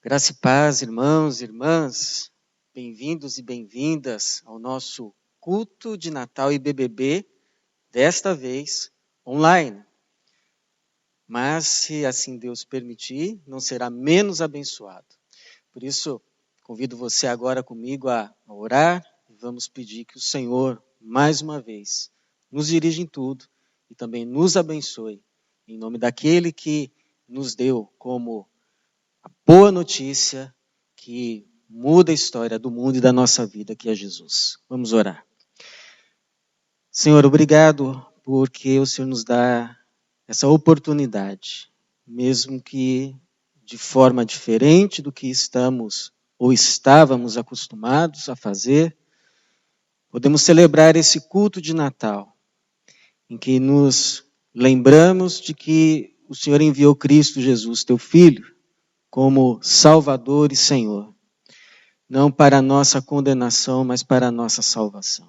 Graça e paz, irmãos e irmãs, bem-vindos e bem-vindas ao nosso culto de Natal e BBB, desta vez online. Mas, se assim Deus permitir, não será menos abençoado. Por isso, convido você agora comigo a orar e vamos pedir que o Senhor, mais uma vez, nos dirija em tudo e também nos abençoe, em nome daquele que nos deu como a boa notícia que muda a história do mundo e da nossa vida, que é Jesus. Vamos orar. Senhor, obrigado porque o Senhor nos dá essa oportunidade, mesmo que de forma diferente do que estamos ou estávamos acostumados a fazer, podemos celebrar esse culto de Natal, em que nos lembramos de que o Senhor enviou Cristo Jesus, teu Filho, como Salvador e Senhor, não para a nossa condenação, mas para a nossa salvação.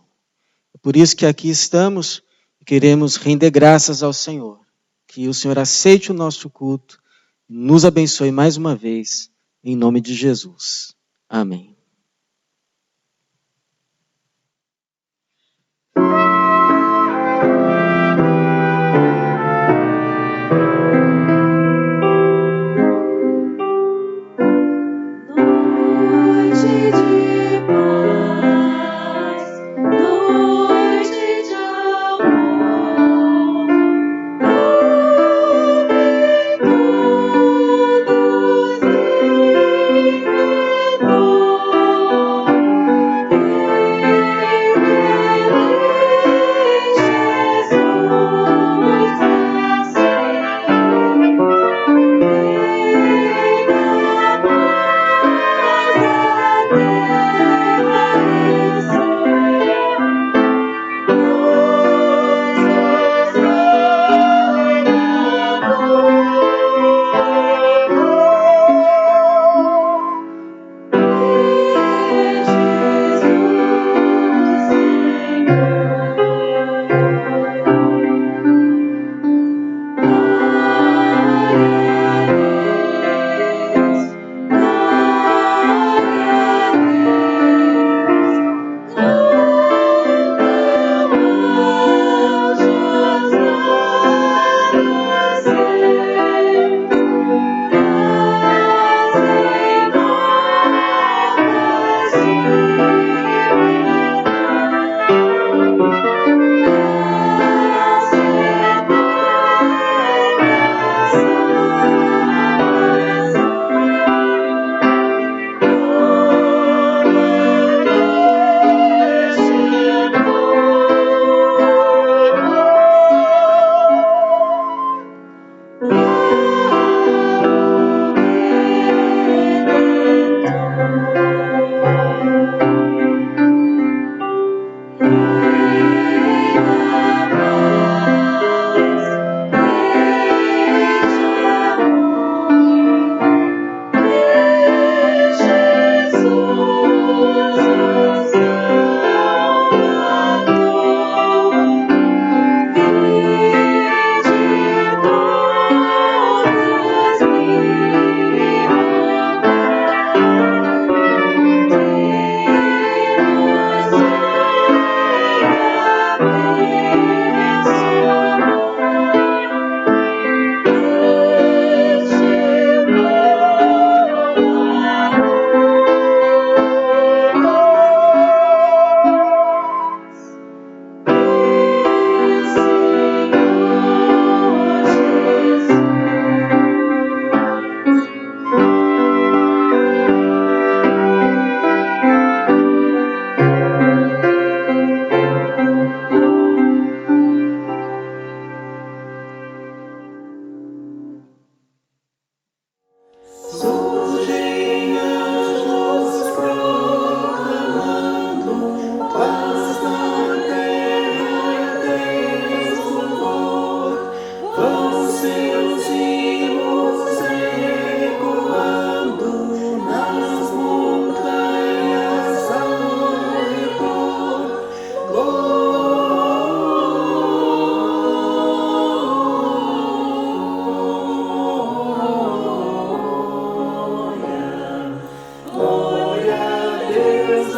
É por isso que aqui estamos e queremos render graças ao Senhor, que o Senhor aceite o nosso culto, nos abençoe mais uma vez, em nome de Jesus. Amém.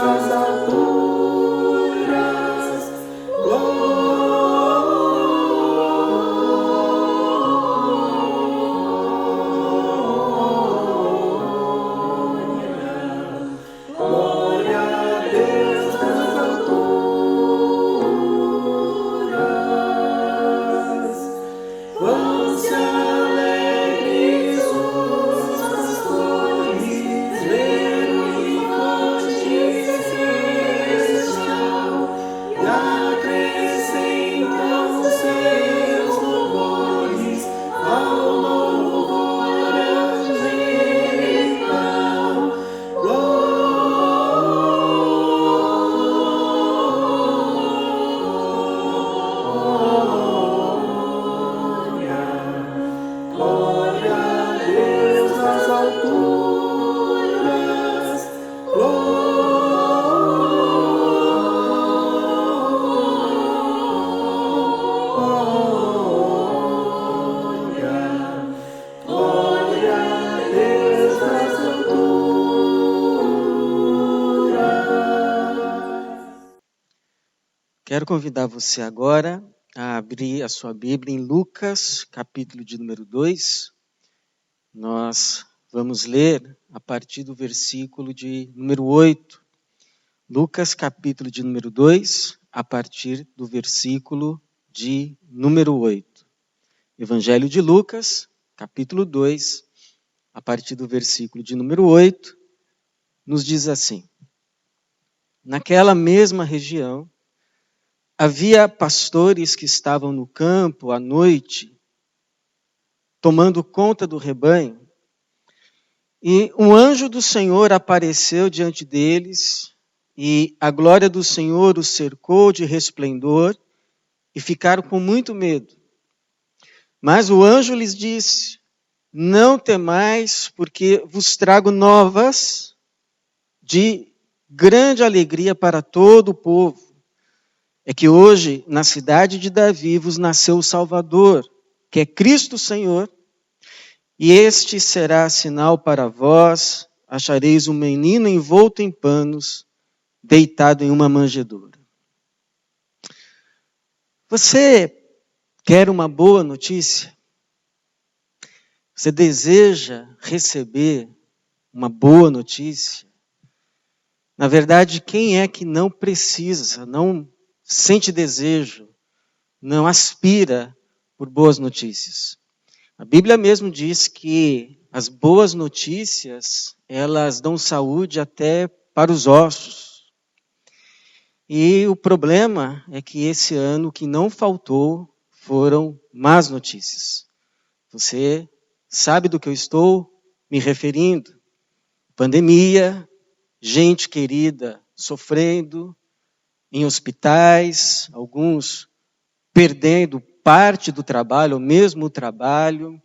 nas alturas, glória a Deus nas alturas. Vão se alegres os pastores, ver o infante celestial, e acrescentam seus louvores ao louvor angelical. Glória a Deus nas alturas, glória a Deus nas alturas. Quero convidar você agora a abrir a sua Bíblia em Lucas, capítulo de número 2. Nós vamos ler a partir do versículo de número 8. Lucas, capítulo de número 2, a partir do versículo de número 8. Evangelho de Lucas, capítulo 2, a partir do versículo de número 8, nos diz assim: Naquela mesma região, havia pastores que estavam no campo à noite, tomando conta do rebanho, e um anjo do Senhor apareceu diante deles, e a glória do Senhor os cercou de resplendor, e ficaram com muito medo. Mas o anjo lhes disse: Não temais, porque vos trago novas de grande alegria para todo o povo. É que hoje, na cidade de Davi, vos nasceu o Salvador, que é Cristo Senhor, e este será sinal para vós: achareis um menino envolto em panos, deitado em uma manjedoura. Você quer uma boa notícia? Você deseja receber uma boa notícia? Na verdade, quem é que não precisa, não sente desejo, não aspira por boas notícias? A Bíblia mesmo diz que as boas notícias, elas dão saúde até para os ossos. E o problema é que esse ano o que não faltou foram más notícias. Você sabe do que eu estou me referindo? Pandemia, gente querida sofrendo em hospitais, alguns perdendo parte do trabalho, ou mesmo o trabalho.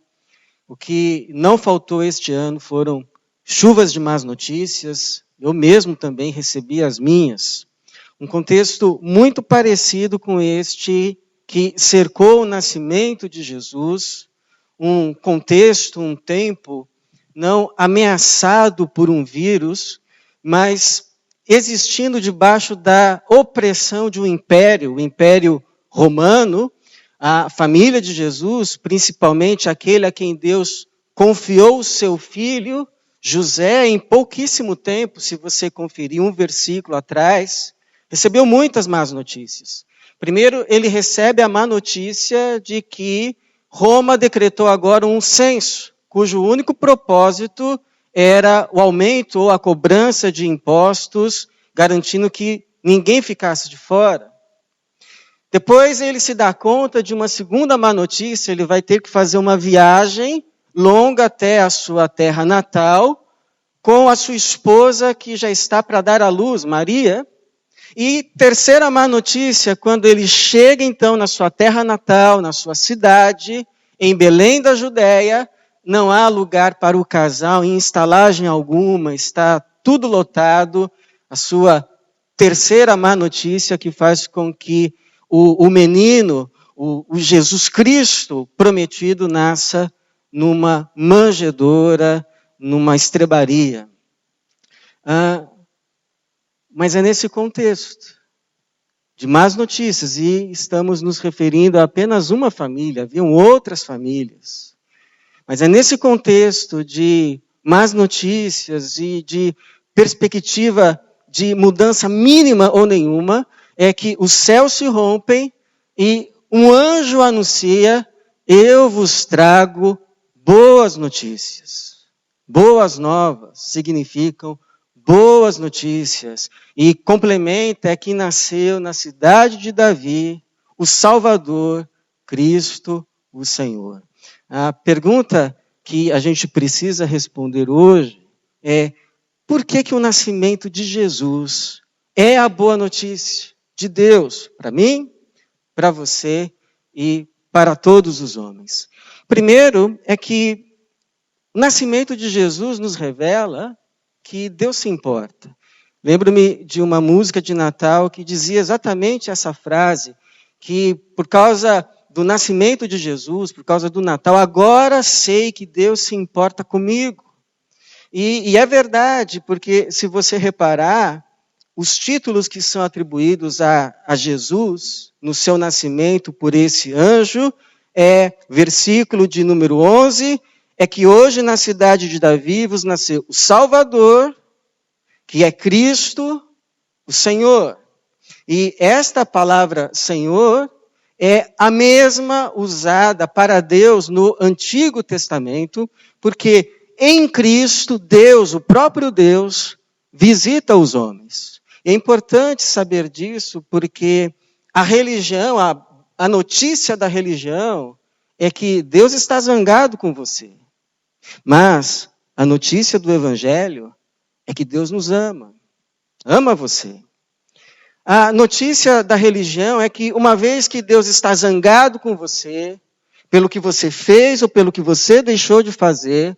O que não faltou este ano foram chuvas de más notícias. Eu mesmo também recebi as minhas. Um contexto muito parecido com este que cercou o nascimento de Jesus, um contexto, um tempo não ameaçado por um vírus, mas existindo debaixo da opressão de um império, o Império Romano. A família de Jesus, principalmente aquele a quem Deus confiou o seu filho, José, em pouquíssimo tempo, se você conferir um versículo atrás, recebeu muitas más notícias. Primeiro, ele recebe a má notícia de que Roma decretou agora um censo, cujo único propósito era o aumento ou a cobrança de impostos, garantindo que ninguém ficasse de fora. Depois ele se dá conta de uma segunda má notícia, ele vai ter que fazer uma viagem longa até a sua terra natal, com a sua esposa que já está para dar à luz, Maria. E terceira má notícia, quando ele chega então na sua terra natal, na sua cidade, em Belém da Judéia, não há lugar para o casal em estalagem alguma, está tudo lotado. A sua terceira má notícia que faz com que o menino, o Jesus Cristo prometido, nasça numa manjedoura, numa estrebaria. Mas é nesse contexto de más notícias, e estamos nos referindo a apenas uma família, haviam outras famílias. Mas é nesse contexto de más notícias e de perspectiva de mudança mínima ou nenhuma, é que os céus se rompem e um anjo anuncia: eu vos trago boas notícias. Boas novas significam boas notícias. E complementa é que nasceu na cidade de Davi o Salvador, Cristo, o Senhor. A pergunta que a gente precisa responder hoje é: por que o nascimento de Jesus é a boa notícia de Deus para mim, para você e para todos os homens? Primeiro é que o nascimento de Jesus nos revela que Deus se importa. Lembro-me de uma música de Natal que dizia exatamente essa frase, que por causa do nascimento de Jesus, por causa do Natal, agora sei que Deus se importa comigo. E é verdade, porque se você reparar, os títulos que são atribuídos a Jesus no seu nascimento por esse anjo, versículo de número 11, é que hoje na cidade de Davi vos nasceu o Salvador, que é Cristo, o Senhor. E esta palavra Senhor é a mesma usada para Deus no Antigo Testamento, porque em Cristo, Deus, o próprio Deus, visita os homens. É importante saber disso, porque a religião, a notícia da religião é que Deus está zangado com você. Mas a notícia do Evangelho é que Deus nos ama. Ama você. A notícia da religião é que uma vez que Deus está zangado com você, pelo que você fez ou pelo que você deixou de fazer,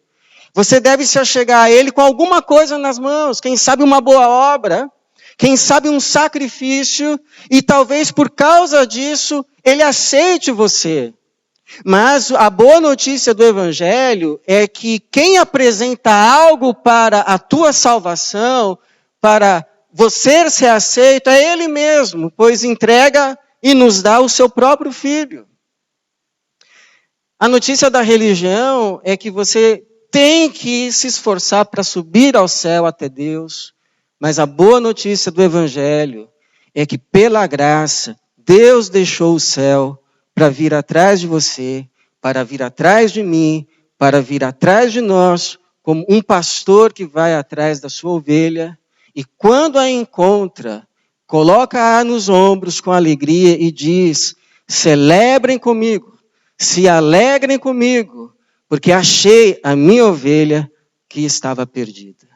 você deve se achegar a Ele com alguma coisa nas mãos, quem sabe uma boa obra, quem sabe um sacrifício, e talvez por causa disso Ele aceite você. Mas a boa notícia do Evangelho é que quem apresenta algo para a tua salvação, para você ser aceito, é Ele mesmo, pois entrega e nos dá o seu próprio Filho. A notícia da religião é que você tem que se esforçar para subir ao céu até Deus, mas a boa notícia do Evangelho é que pela graça, Deus deixou o céu para vir atrás de você, para vir atrás de mim, para vir atrás de nós, como um pastor que vai atrás da sua ovelha, e quando a encontra, coloca-a nos ombros com alegria e diz: celebrem comigo, se alegrem comigo, porque achei a minha ovelha que estava perdida.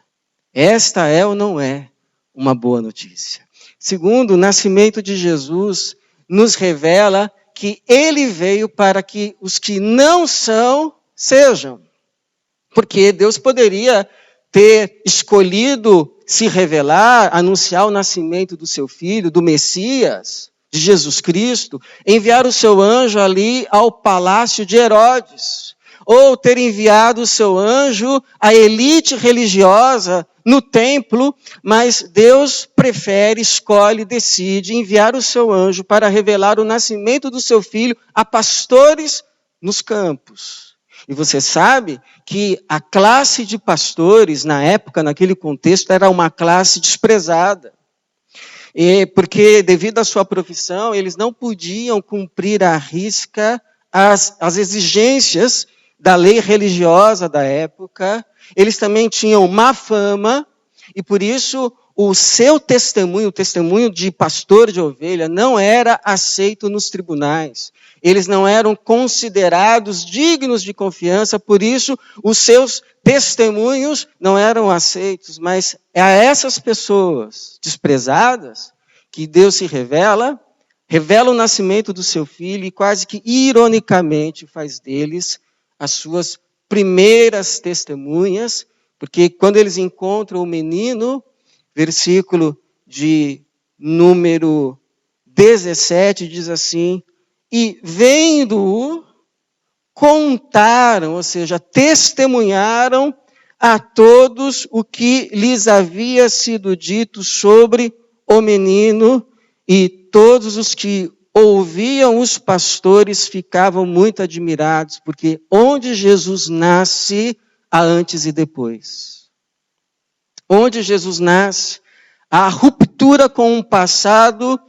Esta é ou não é uma boa notícia? Segundo, o nascimento de Jesus nos revela que Ele veio para que os que não são, sejam. Porque Deus poderia ter escolhido se revelar, anunciar o nascimento do seu Filho, do Messias, de Jesus Cristo, enviar o seu anjo ali ao palácio de Herodes, ou ter enviado o seu anjo à elite religiosa no templo, mas Deus prefere, escolhe, decide enviar o seu anjo para revelar o nascimento do seu Filho a pastores nos campos. E você sabe que a classe de pastores, na época, naquele contexto, era uma classe desprezada. Porque, devido à sua profissão, eles não podiam cumprir à risca as exigências da lei religiosa da época. Eles também tinham má fama, e por isso o seu testemunho, o testemunho de pastor de ovelha, não era aceito nos tribunais. Eles não eram considerados dignos de confiança, por isso os seus testemunhos não eram aceitos. Mas é a essas pessoas desprezadas que Deus se revela o nascimento do seu Filho e quase que ironicamente faz deles as suas primeiras testemunhas, porque quando eles encontram o menino, versículo de número 17 diz assim: e vendo-o, contaram, ou seja, testemunharam a todos o que lhes havia sido dito sobre o menino, e todos os que ouviam os pastores ficavam muito admirados, porque onde Jesus nasce, há antes e depois. Onde Jesus nasce, há ruptura com um passado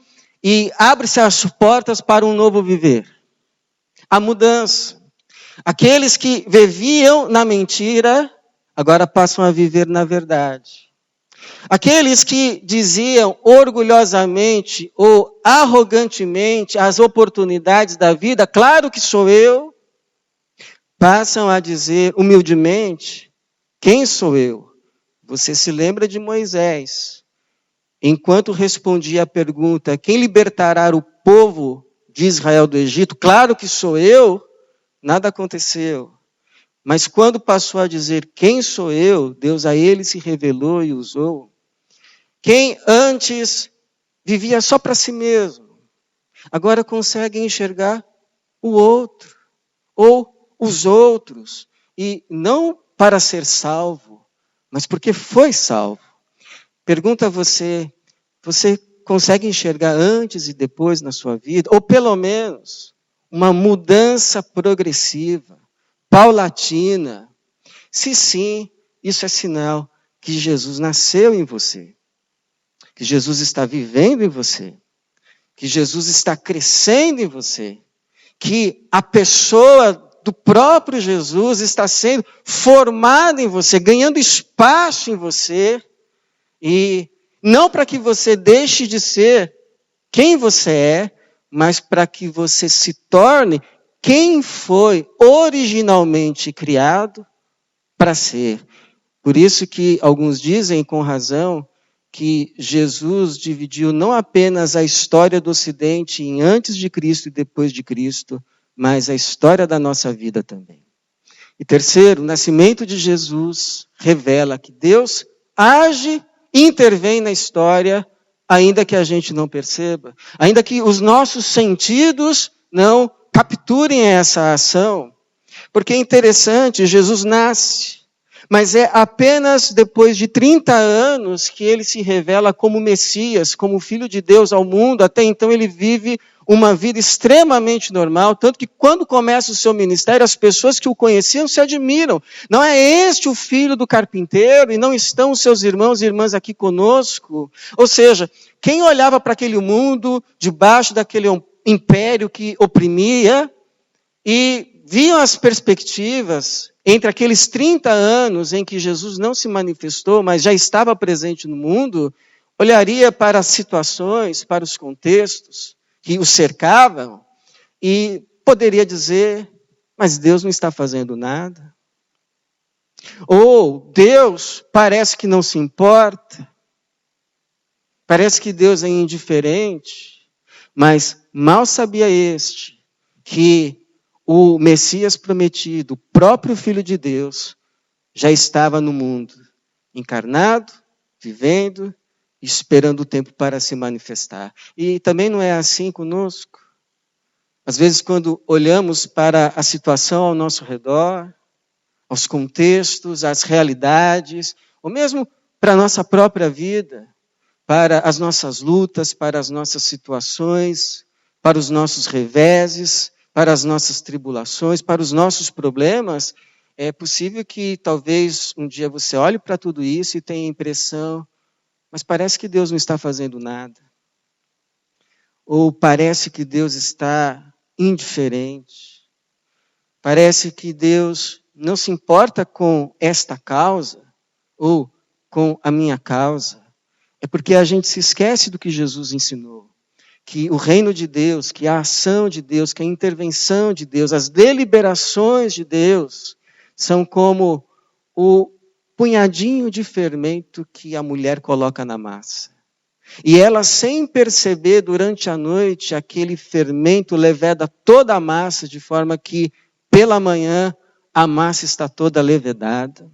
e abre-se as portas para um novo viver. A mudança. Aqueles que viviam na mentira, agora passam a viver na verdade. Aqueles que diziam orgulhosamente ou arrogantemente as oportunidades da vida, claro que sou eu, passam a dizer humildemente, quem sou eu? Você se lembra de Moisés, enquanto respondia a pergunta, quem libertará o povo de Israel do Egito? Claro que sou eu, nada aconteceu. Mas quando passou a dizer, quem sou eu? Deus a ele se revelou e usou. Quem antes vivia só para si mesmo, agora consegue enxergar o outro, ou os outros, e não para ser salvo, mas porque foi salvo. Pergunta a você, você consegue enxergar antes e depois na sua vida? Ou pelo menos uma mudança progressiva, paulatina? Se sim, isso é sinal que Jesus nasceu em você, que Jesus está vivendo em você, que Jesus está crescendo em você, que a pessoa do próprio Jesus está sendo formada em você, ganhando espaço em você, e não para que você deixe de ser quem você é, mas para que você se torne quem foi originalmente criado para ser. Por isso que alguns dizem, com razão, que Jesus dividiu não apenas a história do Ocidente em antes de Cristo e depois de Cristo, mas a história da nossa vida também. E terceiro, o nascimento de Jesus revela que Deus age, intervém na história, ainda que a gente não perceba, ainda que os nossos sentidos não capturem essa ação. Porque é interessante, Jesus nasce, mas é apenas depois de 30 anos que ele se revela como Messias, como Filho de Deus ao mundo. Até então ele vive uma vida extremamente normal, tanto que quando começa o seu ministério, as pessoas que o conheciam se admiram. Não é este o filho do carpinteiro? E não estão os seus irmãos e irmãs aqui conosco? Ou seja, quem olhava para aquele mundo, debaixo daquele império que oprimia, e viam as perspectivas entre aqueles 30 anos em que Jesus não se manifestou, mas já estava presente no mundo, olharia para as situações, para os contextos que o cercavam e poderia dizer, mas Deus não está fazendo nada. Ou Deus parece que não se importa, parece que Deus é indiferente, mas mal sabia este que o Messias prometido, o próprio Filho de Deus, já estava no mundo, encarnado, vivendo, esperando o tempo para se manifestar. E também não é assim conosco. Às vezes, quando olhamos para a situação ao nosso redor, aos contextos, às realidades, ou mesmo para a nossa própria vida, para as nossas lutas, para as nossas situações, para os nossos reveses, para as nossas tribulações, para os nossos problemas, é possível que talvez um dia você olhe para tudo isso e tenha a impressão, mas parece que Deus não está fazendo nada. Ou parece que Deus está indiferente. Parece que Deus não se importa com esta causa, ou com a minha causa. É porque a gente se esquece do que Jesus ensinou. Que o reino de Deus, que a ação de Deus, que a intervenção de Deus, as deliberações de Deus, são como o punhadinho de fermento que a mulher coloca na massa. E ela, sem perceber, durante a noite, aquele fermento leveda toda a massa, de forma que, pela manhã, a massa está toda levedada.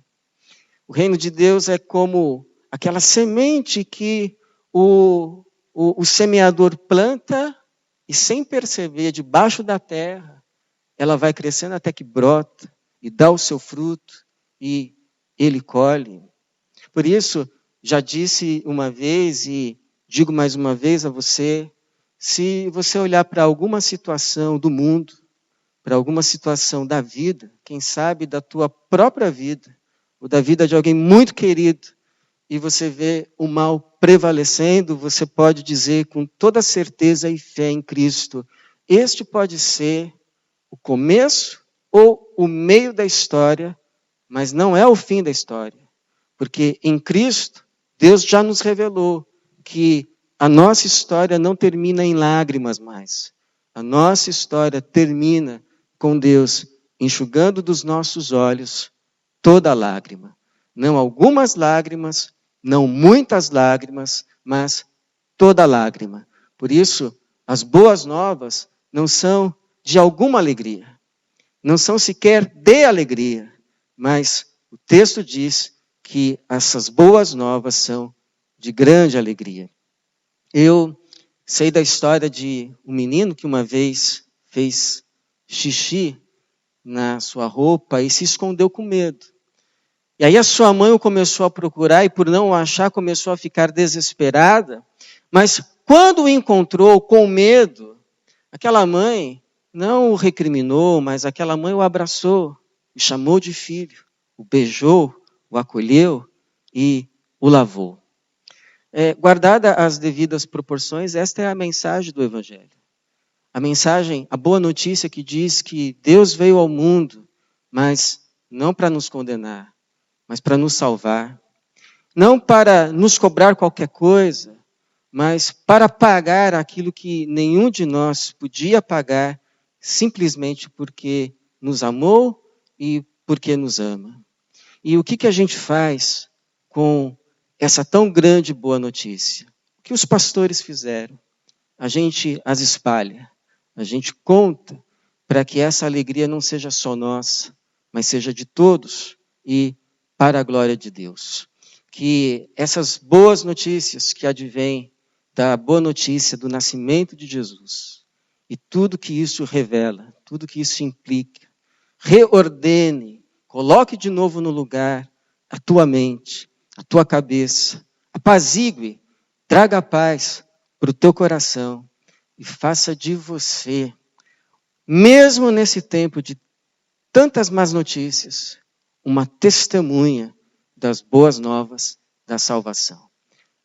O reino de Deus é como aquela semente que o semeador planta e, sem perceber, debaixo da terra, ela vai crescendo até que brota e dá o seu fruto e Ele colhe. Por isso, já disse uma vez e digo mais uma vez a você, se você olhar para alguma situação do mundo, para alguma situação da vida, quem sabe da tua própria vida, ou da vida de alguém muito querido, e você vê o mal prevalecendo, você pode dizer com toda certeza e fé em Cristo, este pode ser o começo ou o meio da história, mas não é o fim da história. Porque em Cristo, Deus já nos revelou que a nossa história não termina em lágrimas mais. A nossa história termina com Deus enxugando dos nossos olhos toda lágrima. Não algumas lágrimas, não muitas lágrimas, mas toda lágrima. Por isso, as boas novas não são de alguma alegria. Não são sequer de alegria, mas o texto diz que essas boas novas são de grande alegria. Eu sei da história de um menino que uma vez fez xixi na sua roupa e se escondeu com medo. E aí a sua mãe o começou a procurar e por não o achar começou a ficar desesperada. Mas quando o encontrou com medo, aquela mãe não o recriminou, mas aquela mãe o abraçou, o chamou de filho, o beijou, o acolheu e o lavou. Guardada as devidas proporções, esta é a mensagem do Evangelho. A mensagem, a boa notícia que diz que Deus veio ao mundo, mas não para nos condenar, mas para nos salvar. Não para nos cobrar qualquer coisa, mas para pagar aquilo que nenhum de nós podia pagar, simplesmente porque nos amou e porque nos ama. E o que a gente faz com essa tão grande boa notícia? O que os pastores fizeram? A gente as espalha, a gente conta para que essa alegria não seja só nossa, mas seja de todos e para a glória de Deus. Que essas boas notícias que advêm da boa notícia do nascimento de Jesus e tudo que isso revela, tudo que isso implica, reordene, coloque de novo no lugar a tua mente, a tua cabeça, apazigue, traga paz para o teu coração e faça de você, mesmo nesse tempo de tantas más notícias, uma testemunha das boas novas da salvação.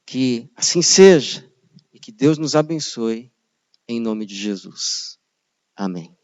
Que assim seja e que Deus nos abençoe em nome de Jesus. Amém.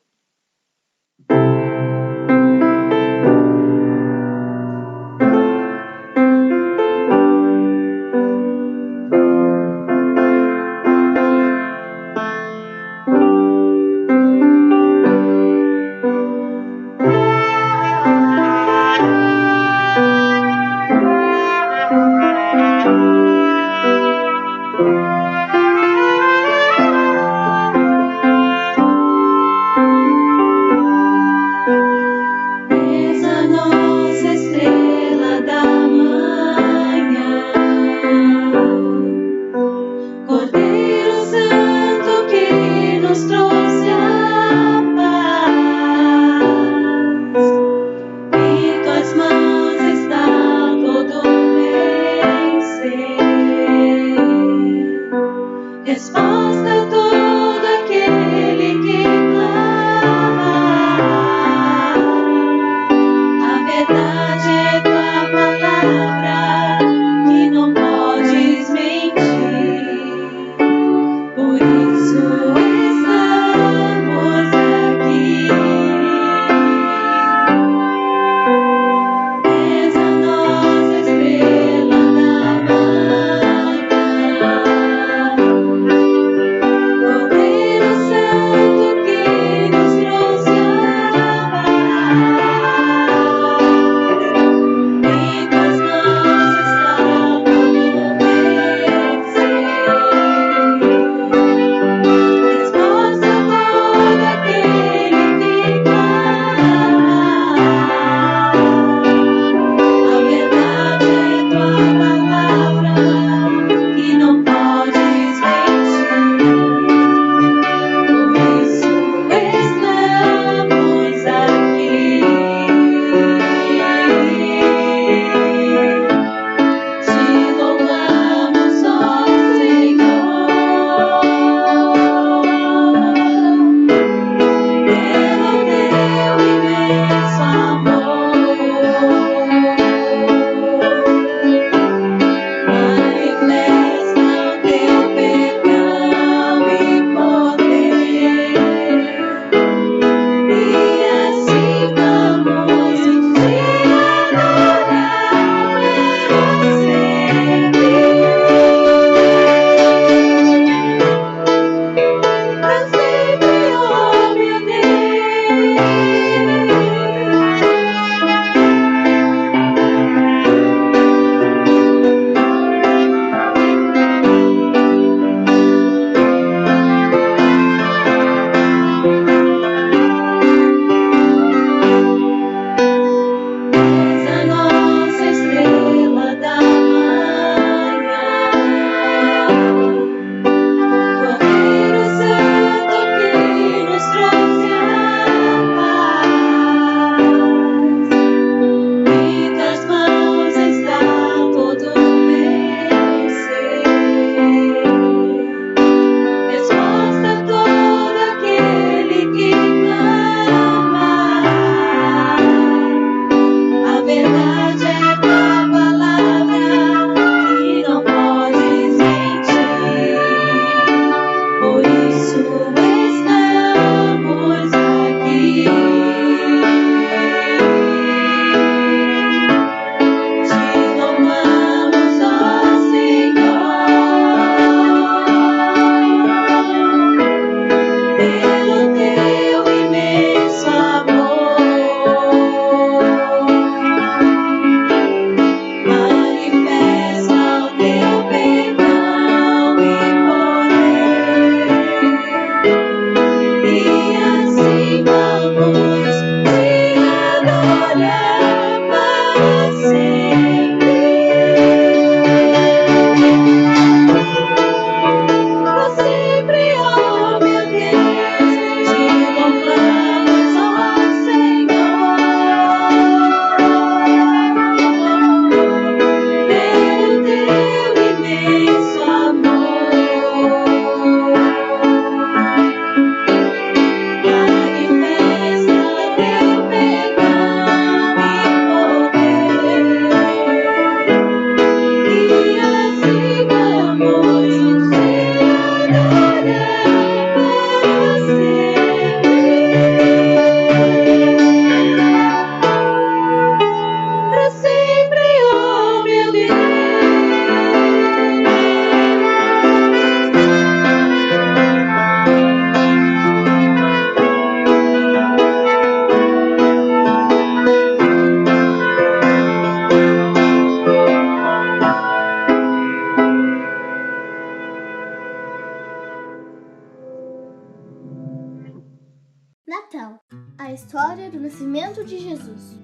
história do nascimento de Jesus.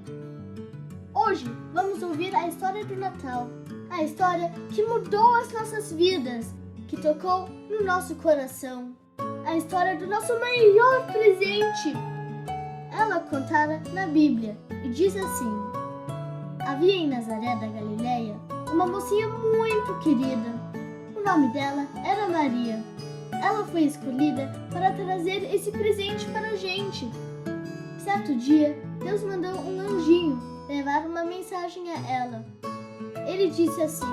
Hoje vamos ouvir a história do Natal, a história que mudou as nossas vidas, que tocou no nosso coração, a história do nosso maior presente. Ela é contada na Bíblia e diz assim: havia em Nazaré da Galileia uma mocinha muito querida. O nome dela era Maria. Ela foi escolhida para trazer esse presente para a gente. Certo dia, Deus mandou um anjinho levar uma mensagem a ela. Ele disse assim: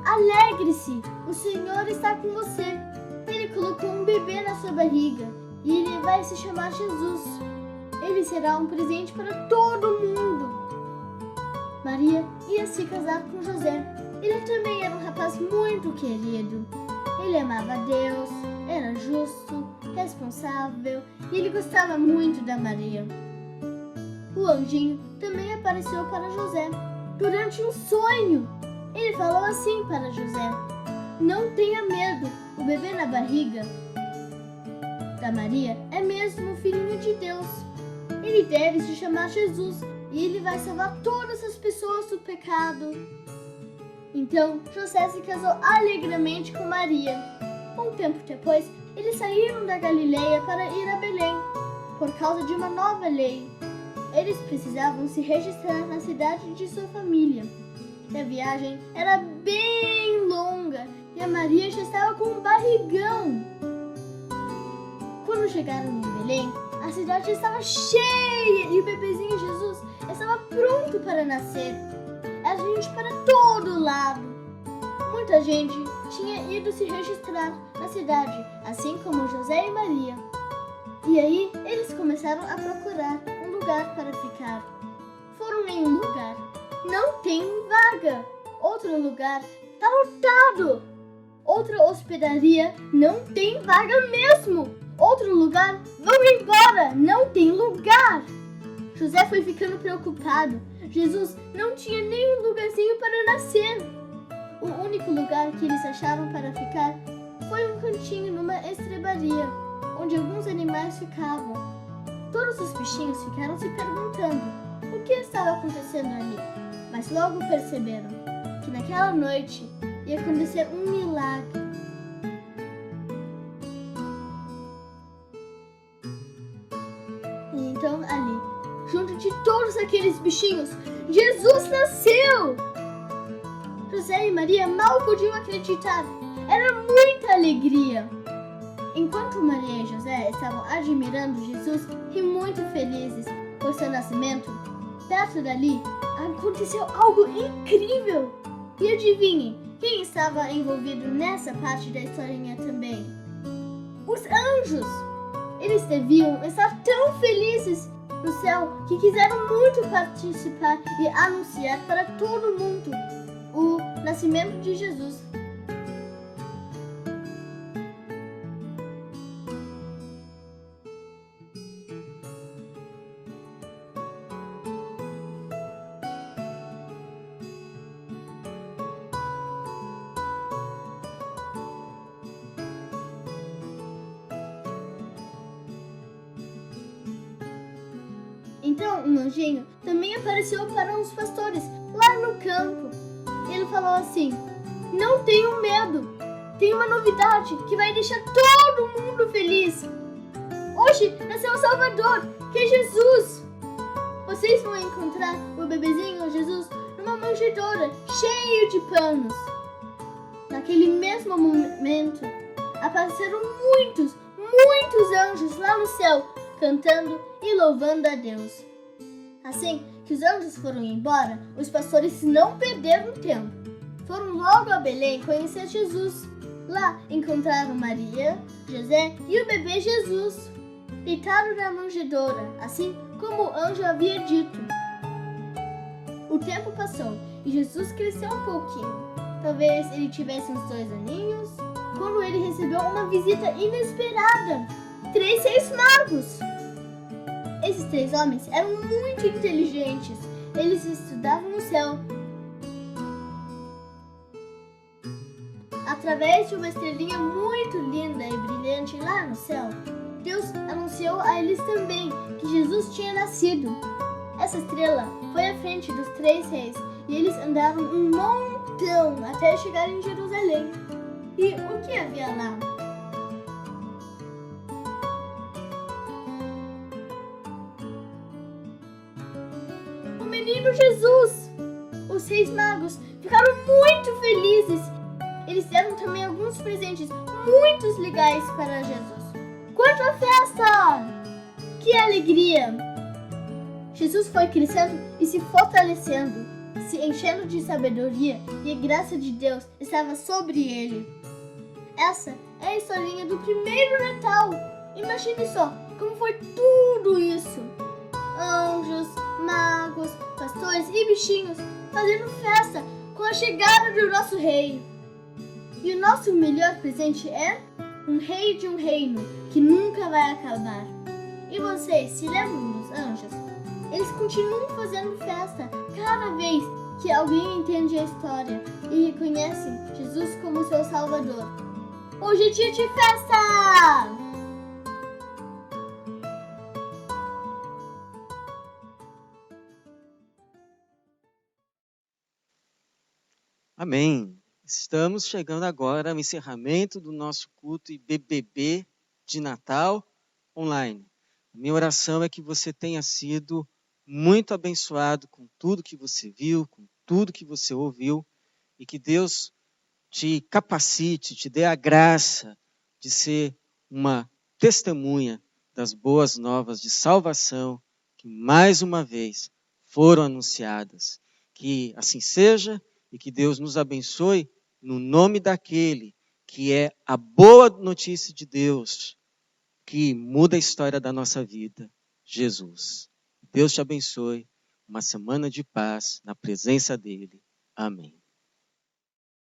alegre-se, o Senhor está com você. Ele colocou um bebê na sua barriga e ele vai se chamar Jesus. Ele será um presente para todo mundo. Maria ia se casar com José. Ele também era um rapaz muito querido. Ele amava Deus, era justo, responsável e ele gostava muito da Maria. O anjinho também apareceu para José durante um sonho. Ele falou assim para José: não tenha medo, o bebê na barriga da Maria é mesmo o filhinho de Deus. Ele deve se chamar Jesus e ele vai salvar todas as pessoas do pecado. Então José se casou alegremente com Maria. Um tempo depois, eles saíram da Galileia para ir a Belém, por causa de uma nova lei. Eles precisavam se registrar na cidade de sua família. E a viagem era bem longa e a Maria já estava com um barrigão. Quando chegaram em Belém, a cidade estava cheia e o bebezinho Jesus estava pronto para nascer. Era gente para todo lado. Muita gente tinha ido se registrar na cidade, assim como José e Maria. E aí eles começaram a procurar um lugar para ficar. Foram em um lugar. Não tem vaga. Outro lugar está lotado. Outra hospedaria não tem vaga mesmo. Outro lugar, vão embora, não tem lugar. José foi ficando preocupado. Jesus não tinha nem um lugarzinho para nascer. O único lugar que eles acharam para ficar foi um cantinho numa estrebaria, onde alguns animais ficavam. Todos os bichinhos ficaram se perguntando o que estava acontecendo ali, mas logo perceberam que naquela noite ia acontecer um milagre. E então ali, junto de todos aqueles bichinhos, Jesus nasceu! José e Maria mal podiam acreditar. Era muita alegria. Enquanto Maria e José estavam admirando Jesus e muito felizes por seu nascimento, perto dali aconteceu algo incrível. E adivinhem, quem estava envolvido nessa parte da historinha também? Os anjos! Eles deviam estar tão felizes no céu que quiseram muito participar e anunciar para todo mundo o nascimento de Jesus. Então um anjinho também apareceu para os pastores lá no campo. Ele falou assim: não tenham medo, tem uma novidade que vai deixar todo mundo feliz. Hoje nasceu o Salvador, que é Jesus. Vocês vão encontrar o bebezinho Jesus numa manjedoura cheio de panos. Naquele mesmo momento, apareceram muitos anjos lá no céu, cantando e louvando a Deus. Assim que os anjos foram embora, os pastores não perderam tempo. Foram logo a Belém conhecer Jesus. Lá encontraram Maria, José e o bebê Jesus. Deitaram na manjedoura, assim como o anjo havia dito. O tempo passou e Jesus cresceu um pouquinho. Talvez ele tivesse uns 2 aninhos, quando ele recebeu uma visita inesperada. 3 reis magos! Esses 3 homens eram muito inteligentes. Eles estudavam no céu. Através de uma estrelinha muito linda e brilhante lá no céu, Deus anunciou a eles também que que Jesus tinha nascido. Essa estrela foi à frente dos 3 reis e eles andaram um montão até chegar em Jerusalém. E o que havia lá? O menino Jesus! Os reis magos ficaram muito felizes. Eles deram também alguns presentes muito legais para Jesus. Quanta festa! Que alegria! Jesus foi crescendo e se fortalecendo, se enchendo de sabedoria, e a graça de Deus estava sobre ele. Essa é a historinha do primeiro Natal. Imagine só como foi tudo isso. Anjos, magos, pastores e bichinhos fazendo festa com a chegada do nosso rei. E o nosso melhor presente é um rei de um reino que nunca vai acabar. E vocês se lembram dos anjos? Eles continuam fazendo festa cada vez que alguém entende a história e reconhece Jesus como seu Salvador. Hoje é dia de festa! Amém. Estamos chegando agora ao encerramento do nosso culto IBBB de Natal online. Minha oração é que você tenha sido muito abençoado com tudo que você viu, com tudo que você ouviu, e que Deus te capacite, te dê a graça de ser uma testemunha das boas novas de salvação que mais uma vez foram anunciadas. Que assim seja e que Deus nos abençoe no nome daquele que é a boa notícia de Deus, que muda a história da nossa vida, Jesus. Deus te abençoe, uma semana de paz na presença dele. Amém.